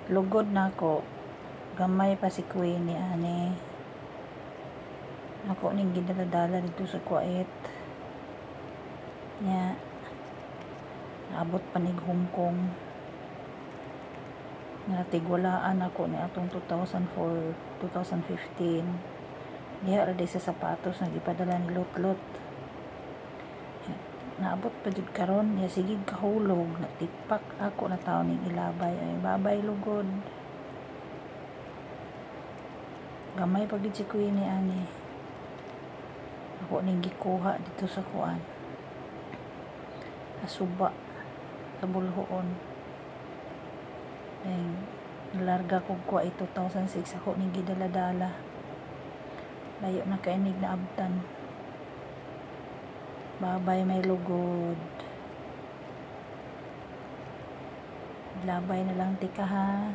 lugod na ko, gamay pa si Queenie ani. Ako ning gidala-dala dito sa Kuwait nya naabot pa nig Hong Kong nga tigwalaan ako ni atong 2004 2015 diha ra di sa sapatos nga gipadala ni Lot-Lot. Naabot pa jud karon ya sige kahulog natipak ako na taon ning ilabay ay babay lugod. Gamay pa gid si Queenie ani. Ako ning gikuha dito sa kuan. Asuba sa Bulhoon. Larga ko kuha 2006 ako ning gidala-dala. Layo na kainig na abtan. Babay may lugod. Labay na lang tika ha.